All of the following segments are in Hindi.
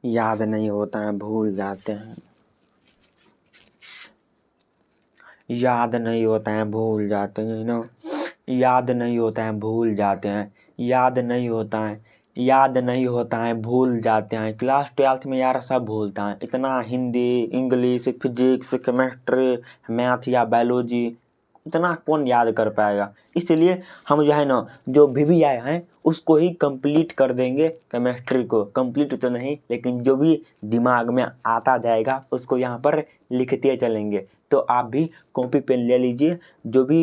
याद नहीं होता है, भूल जाते हैं। याद नहीं होता है, भूल जाते हैं ना। याद नहीं होता है, भूल जाते हैं। याद नहीं होता है, याद नहीं होता है, भूल जाते हैं। क्लास 12th में यार सब भूलता है इतना, Hindi, English, physics, chemistry, math या बायोलॉजी इतना कौन याद कर पाएगा। इसलिए हम जो है ना, जो भी आए हैं उसको ही कंप्लीट कर देंगे। केमिस्ट्री को कंप्लीट तो नहीं, लेकिन जो भी दिमाग में आता जाएगा उसको यहाँ पर लिखते चलेंगे। तो आप भी कॉपी पेन ले लीजिए, जो भी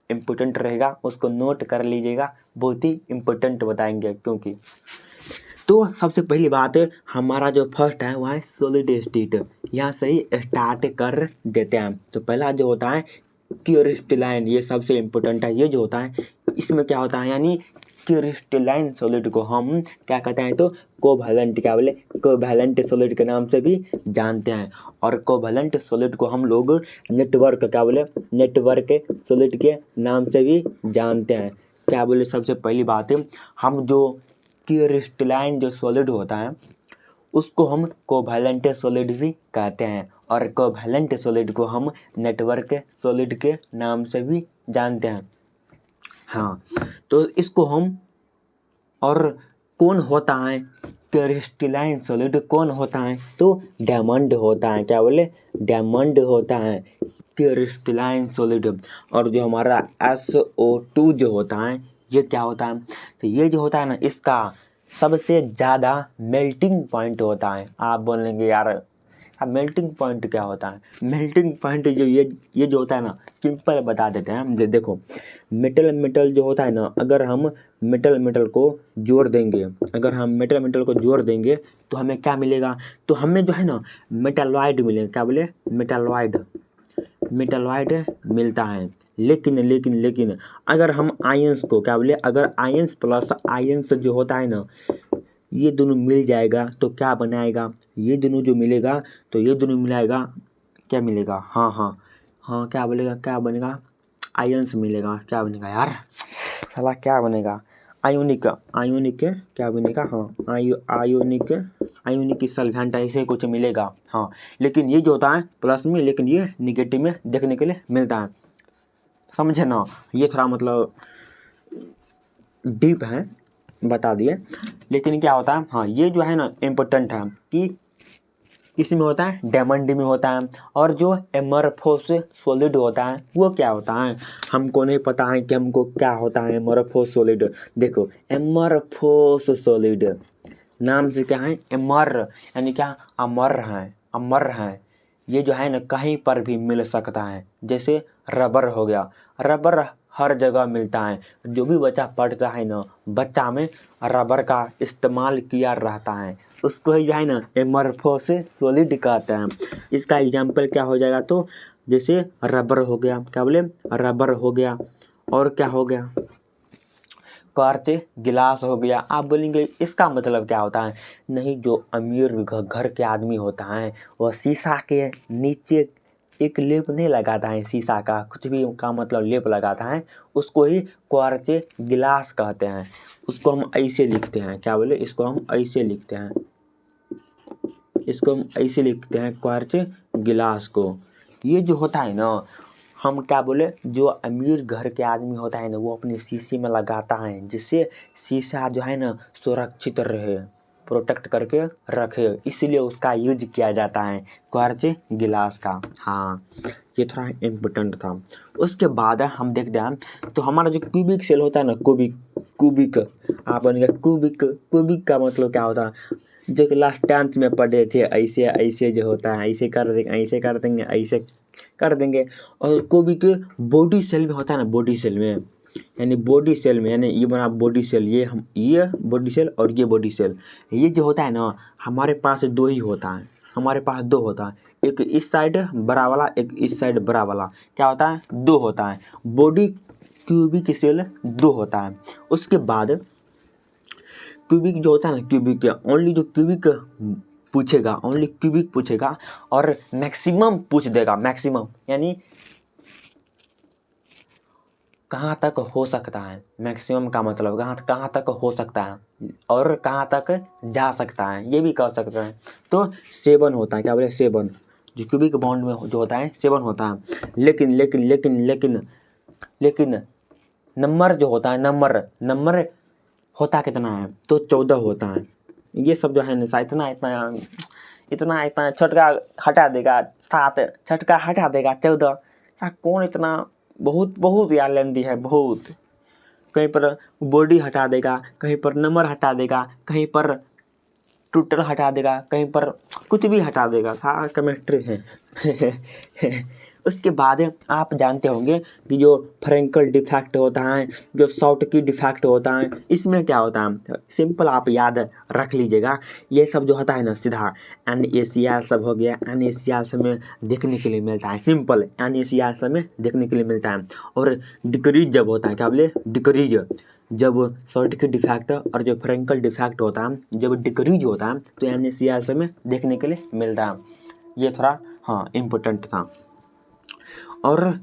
इम्पोर्टेंट रहेगा उसको नोट कर लीजिएगा। बहुत ही इम्पोर्टेंट बताएंगे क्योंकि। तो सबसे पहली बात हमारा जो फर्स्ट है वह है सॉलिड स्टेट। यहाँ से ही स्टार्ट कर देते हैं। तो पहला जो होता है क्रिस्टलाइन, ये सबसे इम्पोर्टेंट है। ये जो होता है इसमें क्या होता है, यानी क्रिस्टलाइन सॉलिड को हम क्या कहते हैं, तो कोवैलेंट, क्या बोले, कोवैलेंट सॉलिड के नाम से भी जानते हैं। और कोवैलेंट सॉलिड को हम लोग नेटवर्क, क्या बोले, नेटवर्क सॉलिड के नाम से भी जानते हैं। क्या बोले, सबसे पहली बात है हम जो क्रिस्टलाइन जो सॉलिड होता है उसको हम कोवैलेंट सॉलिड भी कहते हैं, और कोवैलेंट सॉलिड को हम नेटवर्क सॉलिड के नाम से भी जानते हैं। हाँ, तो इसको हम, और कौन होता है क्रिस्टलाइन सॉलिड, कौन होता है, तो डायमंड होता है। क्या बोले, डायमंड होता है क्रिस्टलाइन सॉलिड। और जो हमारा SO2 जो होता है ये क्या होता है, तो ये जो होता है ना, इसका सबसे ज़्यादा मेल्टिंग पॉइंट होता है। आप बोलेंगे यार अब मेल्टिंग पॉइंट क्या होता है। मेल्टिंग पॉइंट जो ये जो होता है ना, सिंपल बता देते हैं हम। देखो, मेटल जो होता है ना, अगर हम मेटल को जोड़ देंगे, अगर हम मेटल को जोड़ देंगे तो हमें क्या मिलेगा, तो हमें जो है ना मेटालॉइड मिलेगा। क्या बोले, मेटालॉइड मिलता है। लेकिन अगर हम आयंस को, क्या बोले, अगर आयंस प्लस आयंस जो होता है ना, ये दोनों मिल जाएगा तो क्या बनाएगा, ये दोनों जो मिलेगा तो ये दोनों मिलाएगा, क्या मिलेगा, हाँ क्या बोलेगा, क्या बनेगा, आयंस मिलेगा। क्या बनेगा यार, साला क्या बनेगा, आयोनिक क्या बनेगा, हाँ आयोनिक सल्फेंट ऐसे कुछ मिलेगा। हाँ, लेकिन ये जो होता है प्लस में, लेकिन ये निगेटिव में देखने के लिए मिलता है, समझे ना। ये थोड़ा मतलब डीप है, बता दिए। लेकिन क्या होता है, हाँ ये जो है ना इम्पोर्टेंट है कि इसमें होता है, डायमंड में होता है। और जो एमरफोस सॉलिड होता है वो क्या होता है, हमको नहीं पता है कि हमको क्या होता है एमरफोस सॉलिड। देखो, एमरफोस सॉलिड नाम से क्या है, एमर यानी क्या, अमर है। ये जो है ना कहीं पर भी मिल सकता है। जैसे रबर हो गया, रबर हर जगह मिलता है। जो भी बच्चा पढ़ता है ना, बच्चा में रबर का इस्तेमाल किया रहता है, उसको ही जो है ना एमरफोस सॉलिड कहते हैं। इसका एग्जाम्पल क्या हो जाएगा, तो जैसे रबर हो गया, क्या बोले, रबर हो गया, और क्या हो गया, कांच गिलास हो गया। आप बोलेंगे इसका मतलब क्या होता है, नहीं, जो अमीर घर के आदमी होता है वह शीशा के नीचे एक लेप नहीं लगाता है, शीशा का कुछ भी का मतलब लेप लगाता है, उसको ही क्वार्च गिलास कहते हैं। उसको हम ऐसे लिखते हैं, क्या बोले, इसको हम ऐसे लिखते हैं, क्वार्च गिलास को। ये जो होता है ना, हम क्या बोले, जो अमीर घर के आदमी होता है ना वो अपने शीशे में लगाता है, जिससे शीशा जो है ना सुरक्षित रहे, प्रोटेक्ट करके रखे, इसलिए उसका यूज किया जाता है, क्वार्च गिलास का। हाँ, ये थोड़ा इम्पोर्टेंट था। उसके बाद हम देखते हैं, तो हमारा जो क्यूबिक सेल होता है ना, क्यूबिक, आप बोलेंगे क्यूबिक का मतलब क्या होता है, जो क्लास 10th में पढ़े थे, ऐसे जो होता है, ऐसे कर देंगे, ऐसे कर देंगे। और क्यूबिक बॉडी सेल में होता है ना, बॉडी सेल में, यानी ये बना बॉडी सेल, ये बॉडी सेल और ये बॉडी सेल। ये जो होता है ना, हमारे पास दो ही होता है, एक इस साइड बड़ा वाला, एक इस साइड बड़ा वाला। क्या होता है, दो होता है, बॉडी क्यूबिक सेल दो होता है। उसके बाद क्यूबिक जो होता है ना, क्यूबिक ओनली जो क्यूबिक पूछेगा और मैक्सिमम पूछ देगा, मैक्सिमम यानी कहाँ तक हो सकता है, मैक्सिमम का मतलब कहाँ तक हो सकता है और कहाँ तक जा सकता है, ये भी कह सकते हैं। तो 7 होता है, क्या बोले 7, जो क्यूबिक बॉन्ड में जो होता है 7 होता है। लेकिन लेकिन लेकिन लेकिन लेकिन नंबर जो होता है, नंबर होता कितना है, तो 14 होता है। ये सब जो है ना इतना इतना इतना इतना छटका हटा देगा 7, छटका हटा देगा 14, कौन इतना, बहुत बहुत यार लेंदी है बहुत। कहीं पर बॉडी हटा देगा, कहीं पर नंबर हटा देगा, कहीं पर टोटल हटा देगा, कहीं पर कुछ भी हटा देगा, सारा केमिस्ट्री है। उसके बाद आप जानते होंगे कि जो फ्रेंकल डिफेक्ट होता है, जो शॉर्टकी डिफेक्ट होता है, इसमें क्या होता है, सिंपल आप याद रख लीजिएगा। ये सब जो होता है ना सीधा NaCl सब हो गया, NaCl सब में देखने के लिए मिलता है, सिंपल NaCl सब में देखने के लिए मिलता है। और डिक्रीज जब होता है, क्या बोले डिक्रीज, जब शॉर्टकी डिफेक्ट और जो फ्रेंकल डिफेक्ट होता है, जब डिक्रीज होता है तो NaCl सब में देखने के लिए मिलता है। ये थोड़ा हाँ इम्पोर्टेंट था। और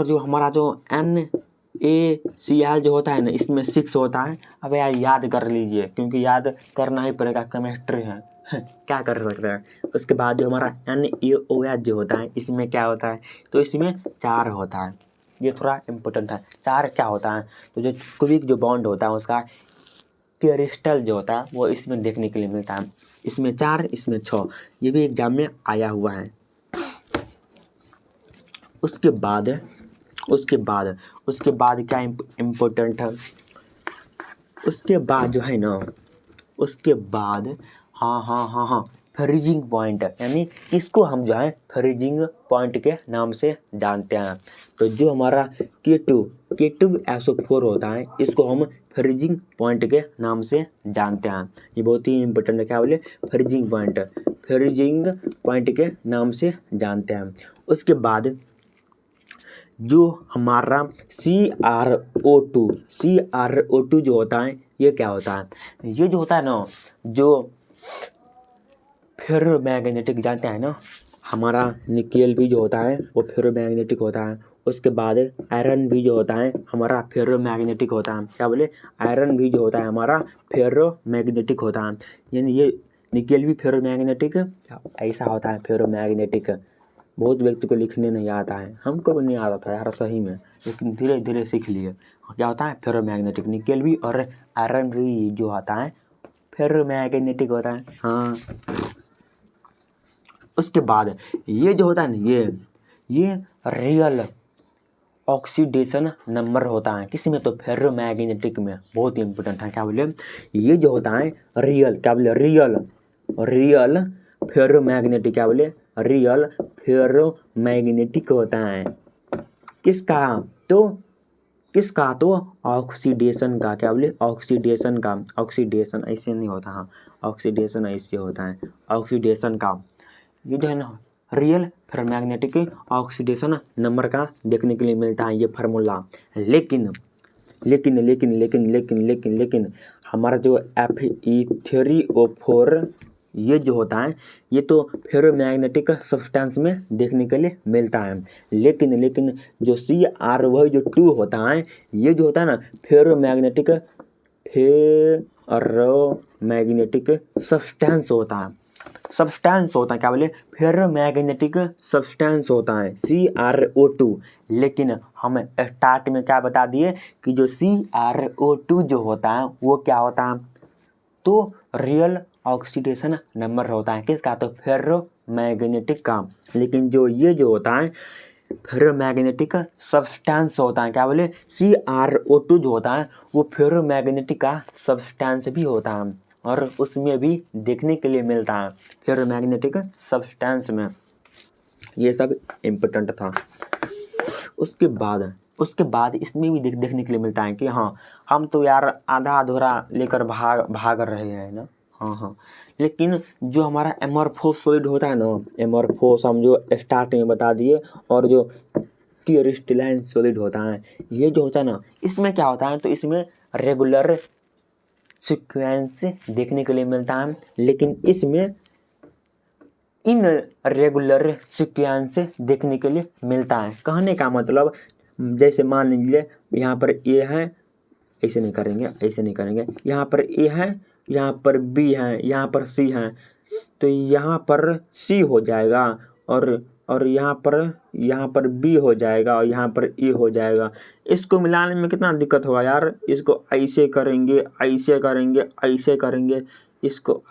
जो हमारा जो NaCl जो होता है ना, इसमें 6 होता है। अब यार याद कर लीजिए, क्योंकि याद करना ही पड़ेगा, केमिस्ट्री है। क्या कर सकते हैं। उसके बाद जो हमारा NaOH जो होता है, इसमें क्या होता है, तो इसमें 4 होता है। ये थोड़ा इम्पोर्टेंट है। 4 क्या होता है, तो जो क्यूबिक जो बॉन्ड होता है उसका क्रिस्टल जो होता है वो इसमें देखने के लिए मिलता है। इसमें 4, इसमें 6, ये भी एग्जाम में आया हुआ है। उसके बाद क्या इम्पोर्टेंट है, उसके बाद जो है ना, उसके बाद हाँ फ्रीजिंग पॉइंट, यानी इसको हम जो है फ्रीजिंग पॉइंट के नाम से जानते हैं। तो जो हमारा K2SO4 होता है, इसको हम फ्रीजिंग पॉइंट के नाम से जानते हैं। ये बहुत ही इम्पोर्टेंट है, क्या बोले फ्रीजिंग पॉइंट के नाम से जानते हैं। उसके बाद जो हमारा CrO2 जो होता है, ये क्या होता है, ये जो होता है ना, जो फेरोमैग्नेटिक जानते हैं ना, हमारा निकेल भी जो होता है वो फेरोमैग्नेटिक होता है। उसके बाद आयरन भी जो होता है हमारा फेरोमैग्नेटिक होता है, क्या बोले आयरन भी जो होता है हमारा फेरोमैग्नेटिक होता है। यानी ये निकेल भी फेरोमैग्नेटिक ऐसा होता है, फेरोमैग्नेटिक। बहुत व्यक्ति को लिखने नहीं आता है, हमको भी नहीं आता था यार सही में, लेकिन धीरे धीरे सीख लिए। क्या होता है फेरोमैग्नेटिक, निकेल भी और आयरन भी जो आता है फेरोमैग्नेटिक होता है। हाँ उसके बाद ये जो होता है ना, ये रियल ऑक्सीडेशन नंबर होता है, किसमें, तो फेरोमैग्नेटिक में। बहुत ही इंपॉर्टेंट है, क्या बोले ये जो होता है रियल, क्या बोले रियल फेरोमैग्नेटिक, क्या बोले रियल फेरोमैग्नेटिक होता है। किसका तो ऑक्सीडेशन का, क्या बोले ऑक्सीडेशन का, ऑक्सीडेशन ऐसे नहीं होता, हाँ ऑक्सीडेशन ऐसे होता है, ऑक्सीडेशन का। ये जो है ना रियल फेरोमैग्नेटिक ऑक्सीडेशन नंबर का देखने के लिए मिलता है, ये फार्मूला। लेकिन हमारा जो Fe3O4 ये जो होता है, ये तो फेरोमैग्नेटिक सब्सटेंस में देखने के लिए मिलता है। लेकिन जो CrO2 होता है, ये जो होता है ना फेरोमैग्नेटिक सब्सटेंस होता है, क्या बोले फेरोमैग्नेटिक सब्सटेंस होता है CrO2। लेकिन हम स्टार्ट में क्या बता दिए कि जो CrO2 जो होता है वो क्या होता है, तो रियल ऑक्सीडेशन नंबर होता है, किसका, तो फेरोमैग्नेटिक का। लेकिन जो ये जो होता है फेरोमैग्नेटिक सब्सटेंस होता है, क्या बोले CrO2 जो होता है वो फेरोमैग्नेटिक का सब्सटेंस भी होता है, और उसमें भी देखने के लिए मिलता है फेरोमैग्नेटिक सब्सटेंस में। ये सब इम्पोर्टेंट था। उसके बाद इसमें भी देखने के लिए मिलता है कि हाँ हम तो यार आधा अधूरा लेकर भाग रहे हैं ना, हाँ। लेकिन जो हमारा एमोर्फोस सॉलिड होता है ना, एमोर्फोस हम जो स्टार्ट में बता दिए, और जो क्रिस्टलाइन सॉलिड होता है, ये जो होता है ना, इसमें क्या होता है, तो इसमें रेगुलर सीक्वेंस देखने के लिए मिलता है। लेकिन इसमें इन रेगुलर सीक्वेंस देखने के लिए मिलता है। कहने का मतलब जैसे मान लीजिए यहाँ पर ए है, ऐसे नहीं करेंगे, यहाँ पर ए है, यहाँ पर बी है, यहाँ पर सी है, तो यहाँ पर सी हो जाएगा और यहाँ पर बी हो जाएगा और यहाँ पर ए हो जाएगा। इसको मिलाने में कितना दिक्कत होगा यार। इसको ऐसे करेंगे, इसको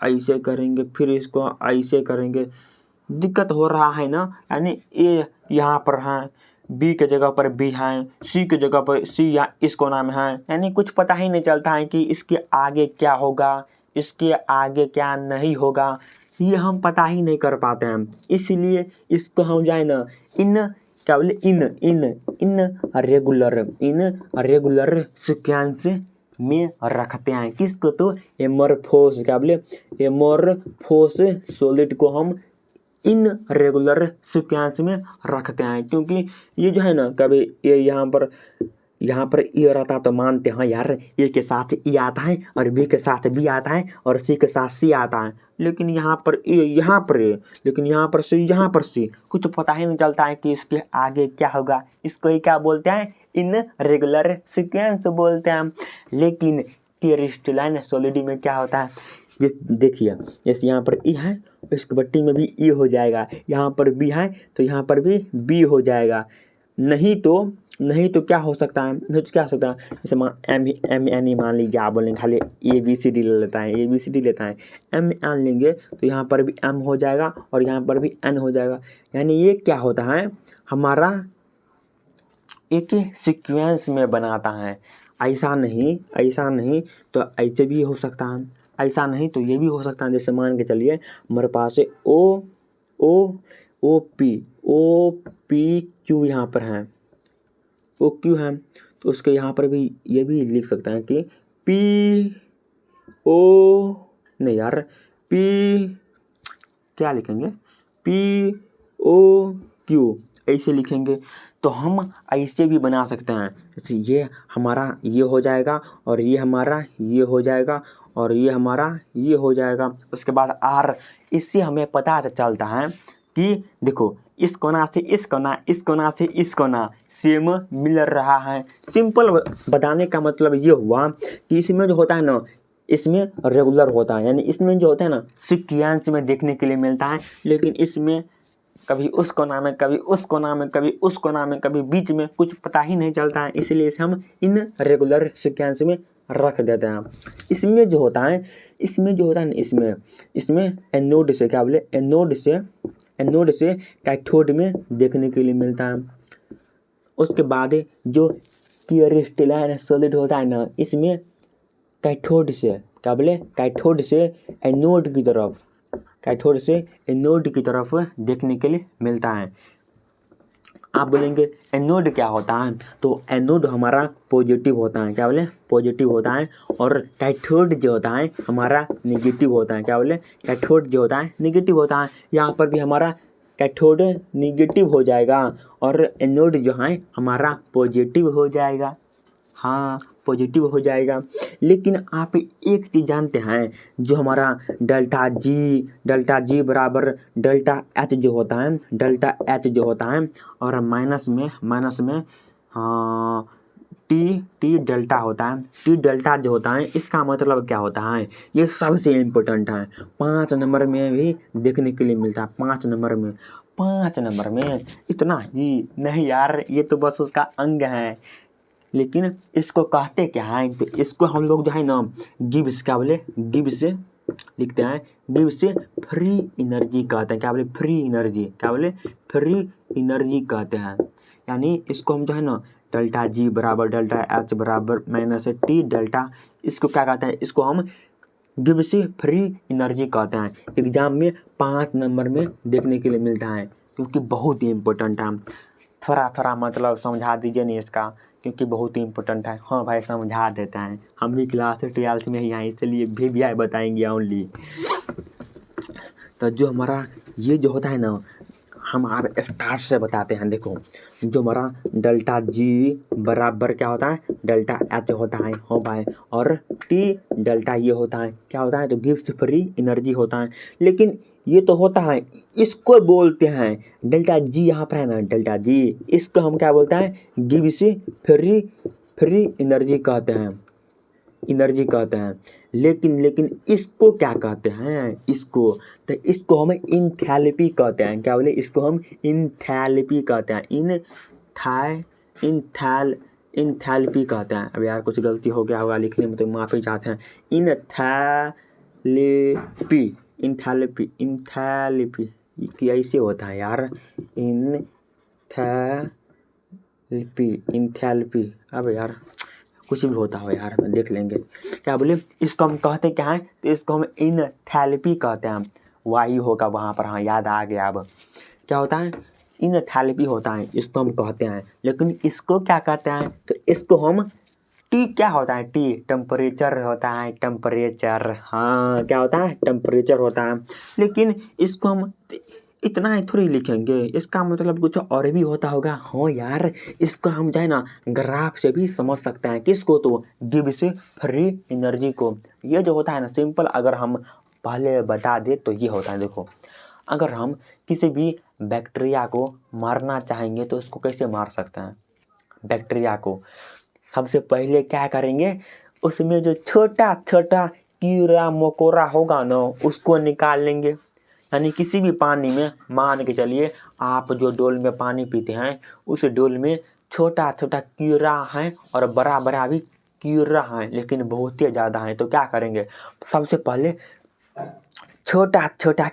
ऐसे करेंगे, फिर इसको ऐसे करेंगे, दिक्कत हो रहा है ना। यानी ए यहाँ पर है, बी के जगह पर बी है, सी के जगह पर सी या इस कोना में है, यानी कुछ पता ही नहीं चलता है कि इसके आगे क्या होगा, इसके आगे क्या नहीं होगा, ये हम पता ही नहीं कर पाते हैं। इसलिए इसको हम जाए ना इन क्या बोले इन रेगुलर सीक्वेंस में रखते हैं। किसको? तो एमोरफोस क्या बोले एमोरफोस सॉलिड को हम इन रेगुलर सीक्वेंस में रखते हैं, क्योंकि ये जो है ना कभी ये यहाँ पर ए रहता तो मानते हैं यार ए के साथ ए आता है और बी के साथ बी आता है और सी के साथ सी आता है, लेकिन यहाँ पर ए, यहाँ पर ए, लेकिन यहाँ पर सी, यहाँ पर सी, कुछ पता ही नहीं चलता है कि इसके आगे क्या होगा। इसको ही क्या बोलते हैं? इन रेगुलर सीक्वेंस बोलते हैं। लेकिन क्रिस्टलाइन सॉलिड में क्या होता है? देखिए जैसे यहाँ पर ई है, इसके बट्टी में भी ई हो जाएगा, यहाँ पर बी है तो यहाँ पर भी बी हो जाएगा। नहीं तो क्या हो सकता है? जैसे एम एन ई मान लीजिए, आप बोलेंगे खाली ए बी सी डी लेता है, एम एन लेंगे तो यहाँ पर भी एम हो जाएगा और यहाँ पर भी एन हो जाएगा। यानी ये क्या होता है? हमारा एक सीक्वेंस में बनाता है। ऐसा नहीं तो ऐसे भी हो सकता है, ऐसा नहीं तो ये भी हो सकता है। जैसे मान के चलिए हमारे पास है ओ पी क्यू, यहाँ पर है ओ क्यू है, तो उसके यहाँ पर भी ये भी लिख सकते हैं कि पी क्या लिखेंगे? पी ओ क्यू ऐसे लिखेंगे। तो हम ऐसे भी बना सकते हैं। जैसे ये हमारा ये हो जाएगा और ये हमारा ये हो जाएगा और ये हमारा ये हो जाएगा। उसके बाद आर, इससे हमें पता चलता है कि देखो इस कोना से इस कोना, इस कोना से इस कोना सेम मिल रहा है। सिंपल बताने का मतलब ये हुआ कि इसमें जो होता है ना, इसमें रेगुलर होता है, यानी इसमें जो होता है ना सीक्वेंस में देखने के लिए मिलता है, लेकिन इसमें कभी उस कोना में, कभी उस कोना में, कभी उस कोना में, कभी बीच में, कुछ पता ही नहीं चलता है। इसलिए इसे हम इन रेगुलर सीक्वेंस में रख देते हैं। इसमें जो होता है ना, इसमें एनोड से क्या बोले एनोड से कैथोड में देखने के लिए मिलता है। उसके बाद जो क्रिस्टलाइन सॉलिड होता है ना, इसमें कैथोड से क्या बोले कैथोड से एनोड की तरफ देखने के लिए मिलता है। आप बोलेंगे एनोड क्या होता है? तो एनोड हमारा पॉजिटिव होता है, क्या बोले पॉजिटिव होता है, और कैथोड जो होता है हमारा नेगेटिव होता है, क्या बोले कैथोड जो होता है नेगेटिव होता है। यहाँ पर भी हमारा कैथोड नेगेटिव हो जाएगा और एनोड जो है हमारा पॉजिटिव हो जाएगा। हाँ, पॉजिटिव हो जाएगा। लेकिन आप एक चीज़ जानते हैं, जो हमारा डेल्टा जी बराबर डेल्टा एच जो होता है और माइनस में टी डेल्टा होता है। टी डेल्टा जो होता है, इसका मतलब क्या होता है? ये सबसे इम्पोर्टेंट है, 5 नंबर में भी देखने के लिए मिलता है। 5 नंबर में इतना ही नहीं यार, ये तो बस उसका अंग है। लेकिन इसको कहते क्या है? तो इसको हम लोग जो है ना गिब्स क्या बोले गिब्स लिखते हैं, गिब्स फ्री एनर्जी कहते हैं। क्या बोले फ्री एनर्जी कहते हैं। यानी इसको हम जो है ना डेल्टा जी बराबर डेल्टा एच बराबर माइनस टी डेल्टा, इसको क्या कहते हैं? इसको हम गिब्स फ्री एनर्जी कहते हैं। एग्जाम में 5 नंबर में देखने के लिए मिलता है, क्योंकि बहुत ही इम्पोर्टेंट है। थोड़ा मतलब समझा दीजिए नहीं इसका, क्योंकि बहुत ही इम्पोर्टेंट है। हाँ भाई, समझा देते हैं, हम भी क्लास 12th में ही आए, इसलिए भी बताएंगे ओनली। तो जो हमारा ये जो होता है ना, हम आप स्टार्ट से बताते हैं। देखो जो हमारा डेल्टा जी बराबर क्या होता है, डेल्टा एच होता है, हो पाए, और टी डेल्टा ये होता है, क्या होता है, तो गिब्स फ्री एनर्जी होता है। लेकिन ये तो होता है, इसको बोलते हैं डेल्टा जी, यहाँ पर है ना डेल्टा जी, इसको हम क्या बोलते हैं, गिब्स फ्री एनर्जी कहते हैं, एनर्जी कहते हैं। लेकिन इसको क्या कहते हैं, इसको, तो इसको हम इंथैल्पी कहते हैं। क्या बोले, इसको हम इंथैल्पी कहते हैं, इंथैल्पी कहते हैं। अब यार कुछ गलती हो गया होगा लिखने में तो माफ़ी चाहते हैं। इंथैल्पी कि ऐसे होता है यार, इंथैल्पी। अब यार कुछ भी होता हो यार, देख लेंगे। क्या बोले, इसको हम कहते क्या है, तो इसको हम इंथैल्पी कहते हैं। वायु होगा वहाँ पर, हाँ याद आ गया। अब क्या होता है, इंथैल्पी होता है, इसको हम कहते हैं। लेकिन इसको क्या कहते हैं, तो इसको हम टी, क्या होता है, टी टेम्परेचर होता है, टेम्परेचर, हाँ क्या होता है, टेम्परेचर होता है। लेकिन इसको हम इतना ही थोड़ी लिखेंगे, इसका मतलब कुछ और भी होता होगा। हाँ यार, इसको हम जो है ना ग्राफ से भी समझ सकते हैं। किसको, तो गिब्स फ्री एनर्जी को। ये जो होता है ना सिंपल, अगर हम पहले बता दे तो ये होता है। देखो अगर हम किसी भी बैक्टीरिया को मारना चाहेंगे तो उसको कैसे मार सकते हैं, बैक्टीरिया को सबसे पहले क्या करेंगे, उसमें जो छोटा छोटा कीड़ा मकोड़ा होगा ना उसको निकाल लेंगे। यानी किसी भी पानी में, मान के चलिए आप जो डोल में पानी पीते हैं उस डोल में छोटा छोटा कीड़ा है और बड़ा बड़ा भी कीड़ा है, लेकिन बहुत ही ज़्यादा है। तो क्या करेंगे, सबसे पहले छोटा छोटा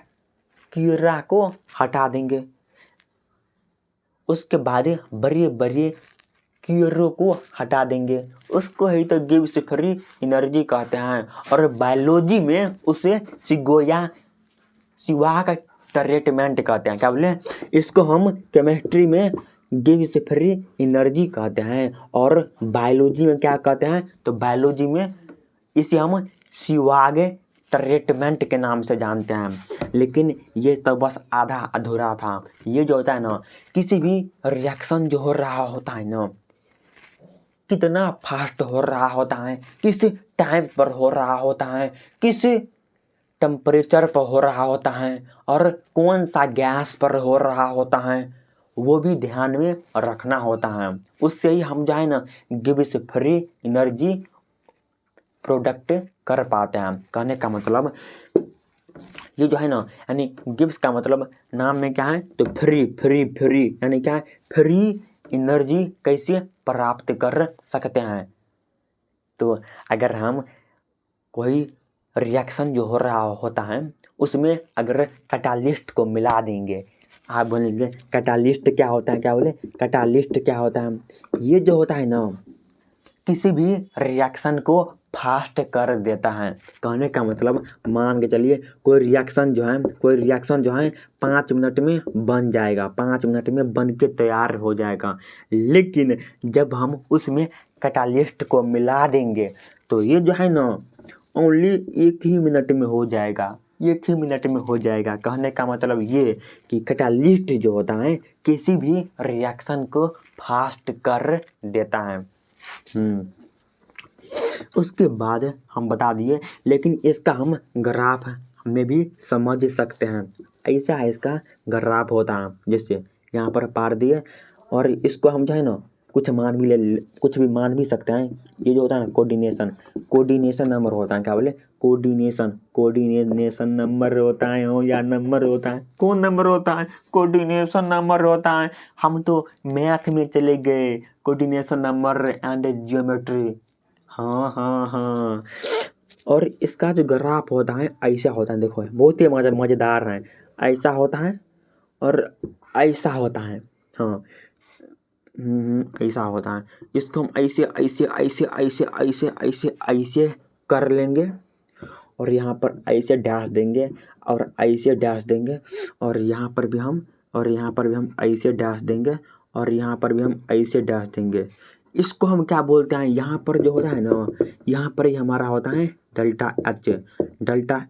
कीड़ा को हटा देंगे, उसके बाद बड़े बड़े कीड़ों को हटा देंगे। उसको ही तो गिब्स फ्री एनर्जी कहते हैं। और बायोलॉजी में उसे शिवाक ट्रीटमेंट कहते हैं। क्या बोले, इसको हम केमिस्ट्री में गिब्स फ्री एनर्जी कहते हैं, और बायोलॉजी में क्या कहते हैं, तो बायोलॉजी में इसे हम शिवाग ट्रीटमेंट के नाम से जानते हैं। लेकिन ये तो बस आधा अधूरा था। ये जो होता है ना, किसी भी रिएक्शन जो हो रहा होता है ना, कितना फास्ट हो रहा होता है, किस टाइम पर हो रहा होता है, किस टेम्परेचर पर हो रहा होता है, और कौन सा गैस पर हो रहा होता है, वो भी ध्यान में रखना होता है। उससे ही हम जो है ना गिब्स फ्री एनर्जी प्रोडक्ट कर पाते हैं। कहने का मतलब ये जो है ना, यानी गिब्स का मतलब नाम में क्या है, तो फ्री यानी क्या है, फ्री एनर्जी कैसे प्राप्त कर सकते हैं। तो अगर हम कोई रिएक्शन जो हो रहा होता है उसमें अगर कैटालिस्ट को मिला देंगे, आप बोलेंगे कैटालिस्ट क्या होता है, क्या बोले, कैटालिस्ट क्या होता है, ये जो होता है ना किसी भी रिएक्शन को फास्ट कर देता है। कहने का मतलब मान के चलिए कोई रिएक्शन जो है 5 मिनट में बन जाएगा, 5 मिनट में बन के तैयार हो जाएगा। लेकिन जब हम उसमें कैटालिस्ट को मिला देंगे तो ये जो है ना ओनली 1 ही मिनट में हो जाएगा, 1 ही मिनट में हो जाएगा। कहने का मतलब ये कि कैटालिस्ट जो होता है किसी भी रिएक्शन को फास्ट कर देता है। उसके बाद हम बता दिए, लेकिन इसका हम ग्राफ में भी समझ सकते हैं। ऐसा है इसका ग्राफ होता है, जैसे यहाँ पर पार दिए, और इसको हम जो है ना कुछ भी मान भी सकते हैं। ये जो होता है ना कोऑर्डिनेशन नंबर होता है। क्या बोले, कोऑर्डिनेशन नंबर होता है, हो या नंबर होता है, कौन नंबर होता है, कोऑर्डिनेशन नंबर होता है। हम तो मैथ में चले गए, कोऑर्डिनेशन नंबर एंड ज्योमेट्री। हाँ। और इसका जो ग्राफ होता है ऐसा होता है, देखो बहुत ही मज़ेदार है। ऐसा होता है और ऐसा होता है, हाँ ऐसा होता है। इसको हम ऐसे कर लेंगे, और यहाँ पर ऐसे डैश देंगे, और ऐसे डैश देंगे, और यहाँ पर भी हम ऐसे डैश देंगे, और यहाँ पर भी हम ऐसे डैश देंगे। इसको हम क्या बोलते हैं, यहाँ पर जो होता है ना, यहाँ पर ही हमारा होता है डेल्टा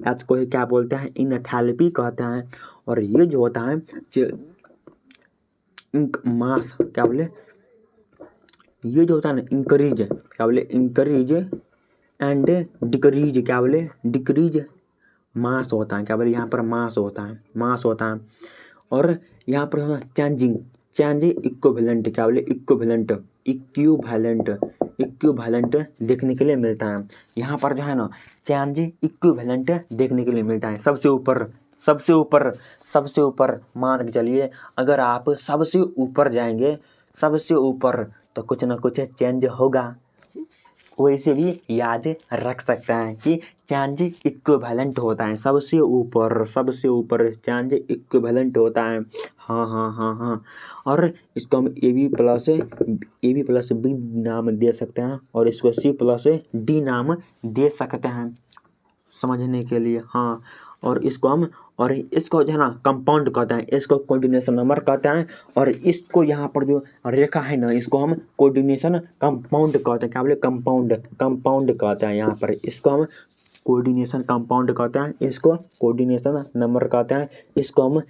एच को ही क्या बोलते हैं, इनथैल्पी कहते हैं। और ये जो होता है इंक मास क्या बोले, ये जो होता है ना इंक्रीज क्या बोले, इंक्रीज एंड डिक्रीज क्या बोले, डिक्रीज मास होता है क्या बोले, यहाँ पर मास होता है, मास होता है। और यहाँ पर होता है चेंजिंग, चेंज इक्विवेलेंट क्या बोले, इक्विवेलेंट, इक्विवेलेंट, इक्विवेलेंट देखने के लिए मिलता है। यहाँ पर जो है ना चेंज इक्विवेलेंट देखने के लिए मिलता है। सबसे ऊपर, सबसे ऊपर, सबसे ऊपर मान के चलिए, अगर आप सबसे ऊपर जाएंगे, सबसे ऊपर, तो कुछ ना कुछ चेंज होगा। वैसे भी याद रख सकते हैं कि चेंज इक्विवेलेंट होता है, सबसे ऊपर, सबसे ऊपर चेंज इक्विवेलेंट होता है। हाँ हाँ हाँ हाँ। और इसको हम ए बी प्लस बी नाम दे सकते हैं, और इसको सी प्लस डी नाम दे सकते हैं समझने के लिए। हाँ, और इसको हम, और इसको जो है ना कंपाउंड कहते हैं, इसको कोऑर्डिनेशन नंबर कहते हैं। और इसको यहाँ पर जो रेखा है ना, इसको हम कोऑर्डिनेशन कंपाउंड कहते हैं। क्या बोले, कंपाउंड, कंपाउंड कहते हैं। यहाँ पर इसको हम कोऑर्डिनेशन कंपाउंड कहते हैं, इसको कोऑर्डिनेशन नंबर कहते हैं, इसको हम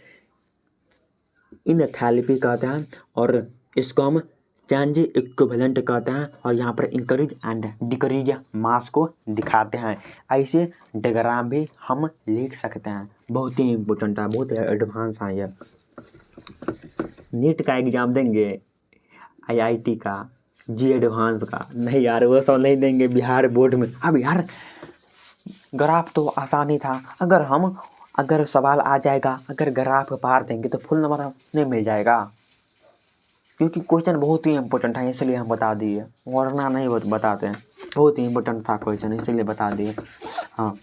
इनथैलेपी कहते हैं, और इसको हम चेंज इक्विवेलेंट कहते हैं। और यहाँ पर इंक्रीज एंड डिक्रीज मास को दिखाते हैं। ऐसे डायग्राम भी हम लिख सकते हैं। बहुत ही इम्पोर्टेंट है, बहुत एडवांस है ये। नीट का एग्जाम देंगे, IIT का, जी एडवांस का, नहीं यार वो सब नहीं देंगे बिहार बोर्ड में। अब यार ग्राफ तो आसान ही था, अगर सवाल आ जाएगा, अगर ग्राफ पार देंगे तो फुल नंबर नहीं मिल जाएगा, क्योंकि क्वेश्चन बहुत ही इम्पोर्टेंट है, इसलिए हम बता दिए, वरना नहीं बताते हैं। बहुत ही इम्पोर्टेंट था क्वेश्चन, इसलिए बता दिए। हाँ,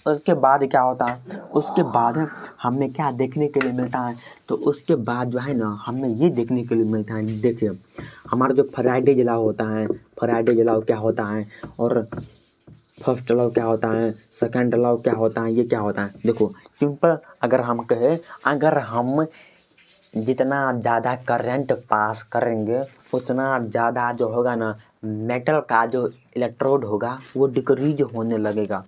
उसके बाद क्या होता है, उसके बाद हमें क्या देखने के लिए मिलता है, तो उसके बाद जो है ना हमें ये देखने के लिए मिलता है। देखिए हमारा जो फैराडे लॉ होता है, फैराडे लॉ क्या होता है, और फर्स्ट लॉ क्या होता है, सेकंड लॉ क्या होता है, ये क्या होता है। देखो सिंपल, अगर हम कहें, अगर हम जितना ज़्यादा करंट पास करेंगे, उतना ज़्यादा जो होगा ना मेटल का जो इलेक्ट्रोड होगा वो डिक्रीज होने लगेगा।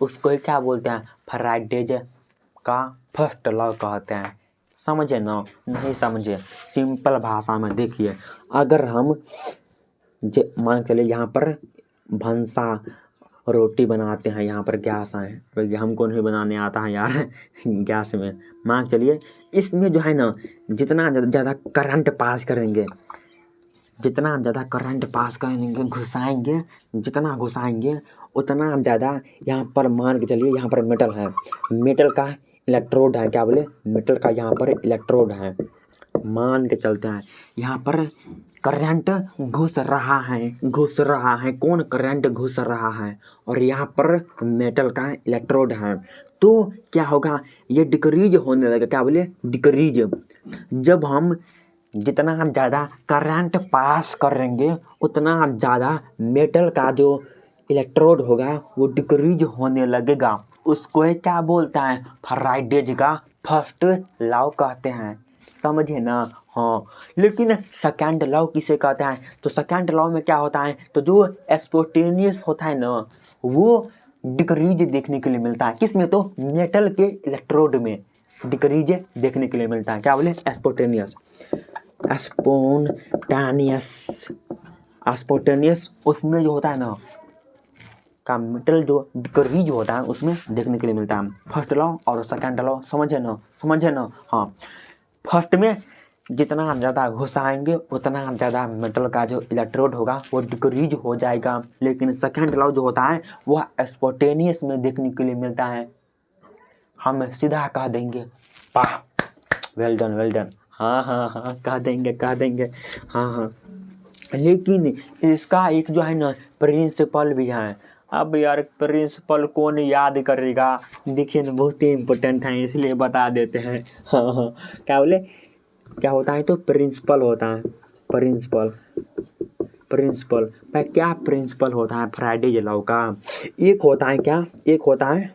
उसको क्या बोलते हैं, फैराडेज का फर्स्ट लॉ कहते हैं। समझे ना, नहीं समझे, सिंपल भाषा में देखिए, अगर हम मान के लिए यहाँ पर भंसा रोटी बनाते हैं, यहाँ पर गैस है, तो हमको नहीं बनाने आता है यार गैस में, मान चलिए इसमें जो है ना जितना ज़्यादा करंट पास करेंगे, जितना ज़्यादा करंट पास करेंगे, घुसाएंगे, जितना घुसाएंगे उतना ज़्यादा, यहाँ पर मान के चलिए यहाँ पर मेटल है, मेटल का इलेक्ट्रोड है, क्या बोले, मेटल का यहाँ पर इलेक्ट्रोड है, मान के चलते हैं यहाँ पर करंट घुस रहा है, घुस रहा है, कौन करंट घुस रहा है, और यहाँ पर मेटल का इलेक्ट्रोड है, तो क्या होगा, ये डिक्रीज होने लगेगा। क्या बोले, डिक्रीज। जब हम जितना ज़्यादा करंट पास करेंगे, उतना ज़्यादा मेटल का जो इलेक्ट्रोड होगा वो डिक्रीज होने लगेगा। उसको क्या बोलता है, फैराडेज का फर्स्ट लॉ कहते हैं। समझे ना। हाँ, लेकिन सेकंड लॉ किसे कहते हैं, तो सेकंड लॉ में क्या होता है, तो जो स्पॉन्टेनियस होता है ना वो डिक्रीज देखने के लिए मिलता है। किस में, तो मेटल के इलेक्ट्रोड में डिक्रीज देखने के लिए मिलता है। क्या बोले, स्पॉन्टेनियस, स्पॉन्टेनियस, स्पॉन्टेनियस उसमें जो होता है ना का मेटल जो डिक्रीज होता है उसमें देखने के लिए मिलता है। फर्स्ट लॉ और सेकंड लॉ समझे ना, समझे ना। हाँ, फर्स्ट में जितना ज़्यादा घुसाएंगे उतना ज़्यादा मेटल का जो इलेक्ट्रोड होगा वो डिक्रीज हो जाएगा, लेकिन सेकंड लॉ जो होता है वह स्पॉन्टेनियस में देखने के लिए मिलता है। हम सीधा कह देंगे, वाह, वेल डन, वेल डन। हाँ हाँ हाँ, कह देंगे, कह देंगे। हाँ हाँ, लेकिन इसका एक जो है ना प्रिंसिपल भी है। अब यार प्रिंसिपल कौन याद करेगा, देखिए ना बहुत ही इम्पोर्टेंट है, इसलिए बता देते हैं। हाँ हाँ, क्या बोले, क्या होता है, तो प्रिंसिपल होता है, प्रिंसिपल, प्रिंसिपल भाई, क्या प्रिंसिपल होता है फैराडे लॉ का। एक होता है क्या, एक होता है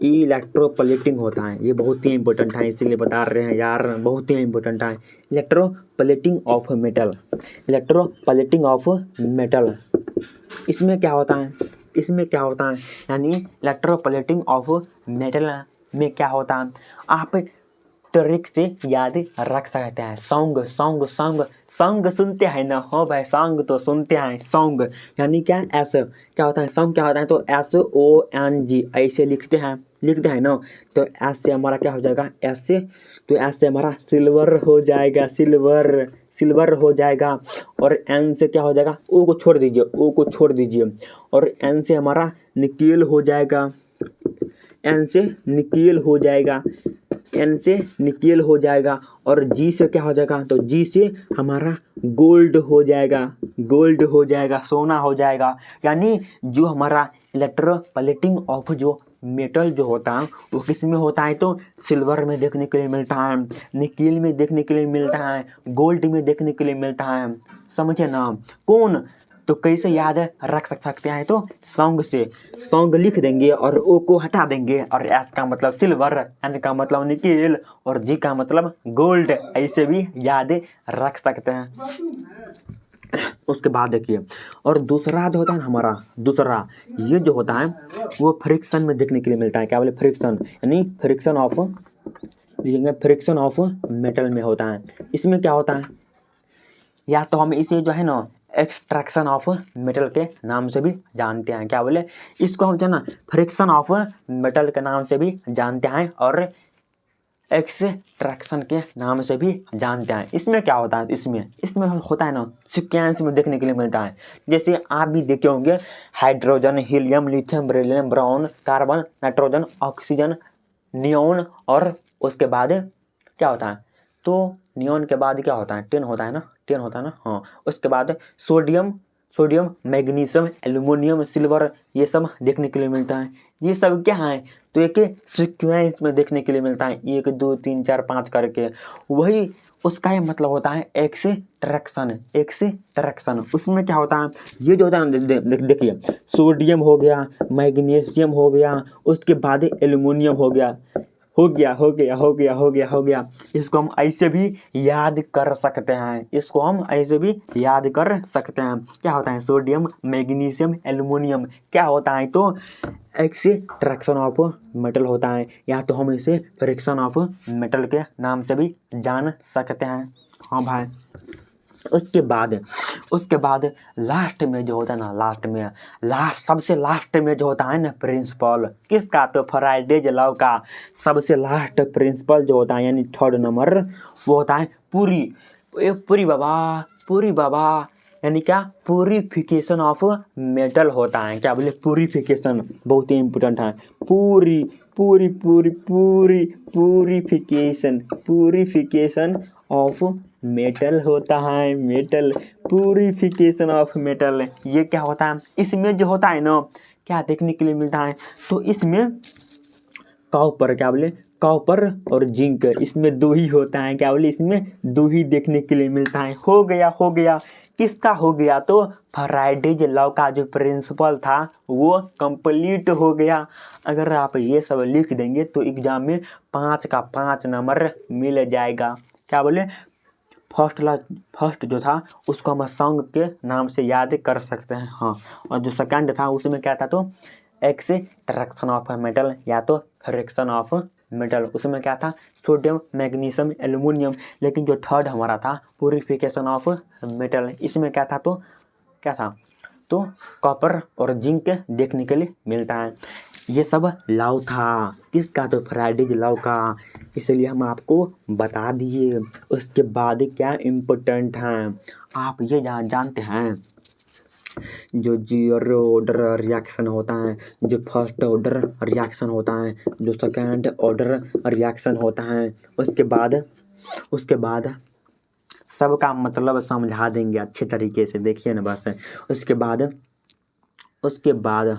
इलेक्ट्रोप्लेटिंग होता है। ये बहुत ही इंपॉर्टेंट है, इसीलिए बता रहे हैं यार, बहुत ही इंपॉर्टेंट है। Electroplating of metal, electroplating of metal, इसमें क्या होता है, इसमें क्या होता है, यानी इलेक्ट्रोप्लेटिंग ऑफ मेटल में क्या होता है, आप ट्रिक से याद रख सकते हैं। सॉन्ग सॉन्ग सॉन्ग सॉन्ग सुनते हैं ना, हो भाई सॉन्ग तो सुनते हैं। सॉन्ग यानी क्या, ऐसे क्या होता है, सॉन्ग क्या होता है, तो SONG ऐसे लिखते हैं ना, तो एस से हमारा क्या हो जाएगा, एस से, तो एस से हमारा सिल्वर हो जाएगा, सिल्वर हो जाएगा। और एन से क्या हो जाएगा, ओ को छोड़ दीजिए, और एन से हमारा निकेल हो जाएगा, एन से निकेल हो जाएगा। और जी से क्या हो जाएगा, तो जी से हमारा गोल्ड हो जाएगा, सोना हो जाएगा। यानी जो हमारा इलेक्ट्रोप्लेटिंग ऑफ जो मेटल जो होता है वो किस में होता है, तो सिल्वर में देखने के लिए मिलता है, निकेल में देखने के लिए मिलता है, गोल्ड में देखने के लिए मिलता है। समझे ना कौन, तो कैसे याद रख सकते हैं, तो सॉन्ग से, सॉन्ग लिख देंगे और ओ को हटा देंगे, और एस का मतलब सिल्वर, एन का मतलब निकेल, और जी का मतलब गोल्ड, ऐसे भी याद रख सकते हैं। उसके बाद देखिए, और दूसरा जो होता है ना हमारा, दूसरा ये जो होता है वो फ्रिक्शन में देखने के लिए मिलता है। क्या बोले, फ्रिक्शन, यानी फ्रिक्शन ऑफ मेटल में होता है। इसमें क्या होता है, या तो हम इसे जो है ना एक्सट्रैक्शन ऑफ मेटल के नाम से भी जानते हैं। क्या बोले, इसको हम जो है ना फ्रिक्शन ऑफ मेटल के नाम से भी जानते हैं, और एक्सट्रैक्शन के नाम से भी जानते हैं। इसमें क्या होता है, इसमें होता है ना सीक्वेंस में देखने के लिए मिलता है। जैसे आप भी देखे होंगे, hydrogen, helium, lithium, beryllium, boron, carbon, nitrogen, oxygen, neon, और उसके बाद क्या होता है, तो नियोन के बाद क्या होता है, टेन होता है ना, हाँ। उसके बाद सोडियम, मैग्नीशियम, एल्युमिनियम, सिल्वर, ये सब देखने के लिए मिलता है। ये सब क्या है, तो एक सीक्वेंस में देखने के लिए मिलता है, 1 2 3 4 5 करके। वही उसका ये मतलब होता है एक्सट्रैक्शन। उसमें क्या होता है, ये जो होता है देखिए, सोडियम हो गया, मैग्नीशियम हो गया, उसके बाद एल्युमिनियम हो गया। इसको हम ऐसे भी याद कर सकते हैं, क्या होता है, सोडियम, मैग्नीशियम, एल्युमिनियम क्या होता है, तो एक्सट्रैक्शन ऑफ मेटल होता है, या तो हम इसे फ्रिक्शन ऑफ मेटल के नाम से भी जान सकते हैं। हाँ भाई, उसके बाद लास्ट में जो होता है ना, सबसे लास्ट में जो होता है ना प्रिंसिपल किसका, तो फैराडेज लॉ का सबसे लास्ट प्रिंसिपल जो होता है, यानी थर्ड नंबर, वो होता है पूरी बाबा, यानी क्या, प्यूरिफिकेशन ऑफ मेटल होता है। क्या बोले, प्यूरिफिकेशन बहुत ही इम्पोर्टेंट है। प्यूरिफिकेशन ऑफ मेटल होता है, प्यूरिफिकेशन ऑफ मेटल। ये क्या होता है, इसमें जो होता है ना, क्या देखने के लिए मिलता है, तो इसमें कॉपर और जिंक, इसमें दो ही होता है। क्या बोले, इसमें दो ही देखने के लिए मिलता है। हो गया किसका हो गया, तो फैराडेज लॉ का जो प्रिंसिपल था वो कंप्लीट हो गया। अगर आप ये सब लिख देंगे तो एग्जाम में 5 का 5 नंबर मिल जाएगा। क्या बोले, फर्स्ट जो था उसको हम सॉन्ग के नाम से याद कर सकते हैं, हाँ। और जो सेकंड था उसमें क्या था, तो एक्सट्रैक्शन ऑफ मेटल या तो फ्रिक्शन ऑफ मेटल, उसमें क्या था, सोडियम, मैग्नीशियम, एल्युमिनियम। लेकिन जो थर्ड हमारा था प्यूरिफिकेशन ऑफ मेटल, इसमें क्या था, तो क्या था, तो कॉपर और जिंक देखने के लिए मिलता है। ये सब लॉ था किसका, तो फैराडेज लॉ का, इसलिए हम आपको बता दिए। उसके बाद क्या इम्पोर्टेंट है, आप ये जानते हैं, जो जीरो ऑर्डर रिएक्शन होता है, जो फर्स्ट ऑर्डर रिएक्शन होता है, जो सेकंड ऑर्डर रिएक्शन होता है, उसके बाद सबका मतलब समझा देंगे अच्छे तरीके से, देखिए ना बस। उसके बाद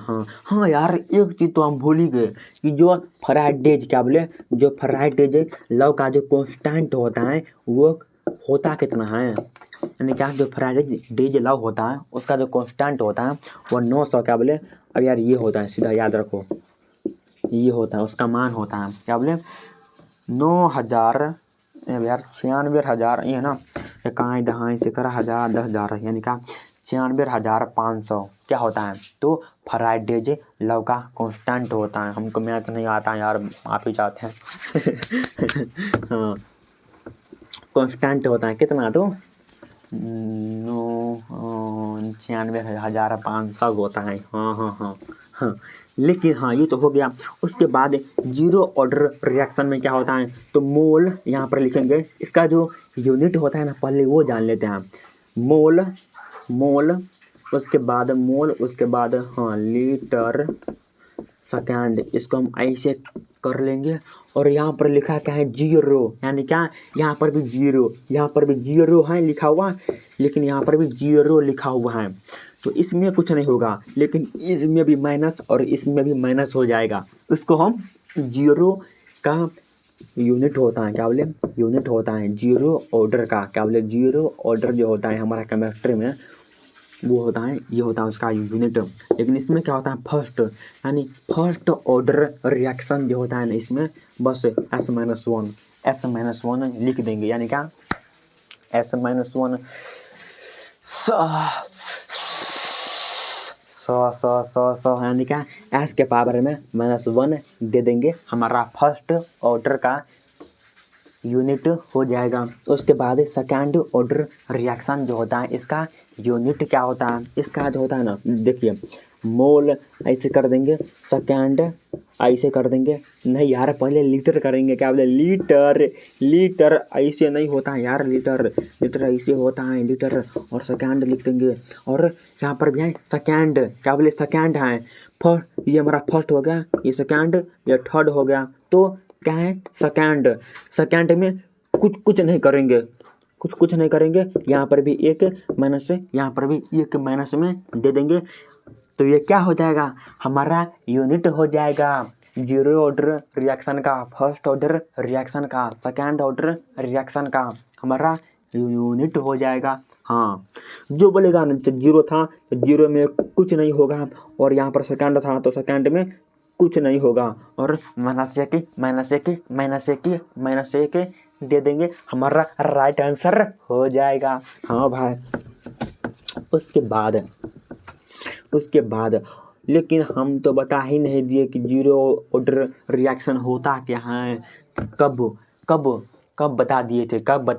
हाँ यार, एक चीज़ तो हम भूल ही गए कि जो फैराडेज, क्या बोले, जो फैराडेज लॉ का जो कांस्टेंट होता है वो होता कितना है, यानी क्या, जो फैराडेज लॉ होता है उसका जो कांस्टेंट होता है वो 900, क्या बोले, अब यार ये होता है, सीधा याद रखो, ये होता है, उसका मान होता है, क्या बोले, 9000 यार 96,000, ये है ना, इकाई दहाई से करा 1000 10,000, यानी क्या 96,500 क्या होता है? तो फैराडेज लॉ का कांस्टेंट होता है। हमको मैथ नहीं आता है यार, आप ही जाते हैं। हाँ, कांस्टेंट होता है कितना? तो 96,500 होता है। हाँ। लेकिन हाँ, ये तो हो गया। उसके बाद जीरो ऑर्डर रिएक्शन में क्या होता है? तो मोल यहाँ पर लिखेंगे। इसका जो यूनिट होता है ना, पहले वो जान लेते हैं। मोल उसके बाद हाँ लीटर सेकेंड, इसको हम ऐसे कर लेंगे। और यहाँ पर लिखा क्या है? जीरो, यानी क्या? यहाँ पर भी जीरो है लिखा हुआ, लेकिन यहाँ पर भी जीरो लिखा हुआ है। तो इसमें कुछ नहीं होगा, लेकिन इसमें भी माइनस और इसमें भी माइनस हो जाएगा। उसको हम जीरो का यूनिट होता है, क्या बोले? यूनिट होता है जीरो ऑर्डर का। क्या बोले? जीरो ऑर्डर जो होता है हमारा केमिस्ट्री में, वो होता है, ये होता है उसका यूनिट। लेकिन इसमें क्या होता है? फर्स्ट, यानी फर्स्ट ऑर्डर रिएक्शन जो होता है ना, इसमें बस S-1 लिख देंगे। यानी क्या? S-1 यानी क्या? S के पावर में -1 दे देंगे, हमारा फर्स्ट ऑर्डर का यूनिट हो जाएगा। उसके बाद सेकेंड ऑर्डर रिएक्शन जो होता है, इसका यूनिट क्या होता है? इसका जो होता है ना, देखिए, मोल ऐसे कर देंगे, सेकेंड ऐसे कर देंगे। नहीं यार, पहले लीटर करेंगे। क्या बोले? लीटर ऐसे नहीं होता है यार, लीटर ऐसे होता है, लीटर। और सेकेंड लिख देंगे। और यहाँ पर भी है सेकेंड। क्या बोले? सेकेंड है। फर्स्ट, ये हमारा फर्स्ट हो गया, ये सेकेंड, ये थर्ड हो गया। तो क्या है? सेकेंड में कुछ नहीं करेंगे, कुछ नहीं करेंगे। यहाँ पर भी एक माइनस से, यहाँ पर भी एक माइनस में दे देंगे। तो ये क्या हो जाएगा? हमारा यूनिट हो जाएगा जीरो ऑर्डर रिएक्शन का, फर्स्ट ऑर्डर रिएक्शन का, सेकेंड ऑर्डर रिएक्शन का, हमारा यूनिट हो जाएगा। हाँ, जो बोलेगा ना, जैसे जीरो था तो जीरो में कुछ नहीं होगा, और यहाँ पर सेकेंड था तो सेकेंड में कुछ नहीं होगा, और माइनस एक दे देंगे, हमारा राइट आंसर हो जाएगा। हाँ भाई। उसके बाद लेकिन हम तो बता ही नहीं दिए कि जीरो ऑर्डर रिएक्शन होता क्या है। कब बता दिए थे? कब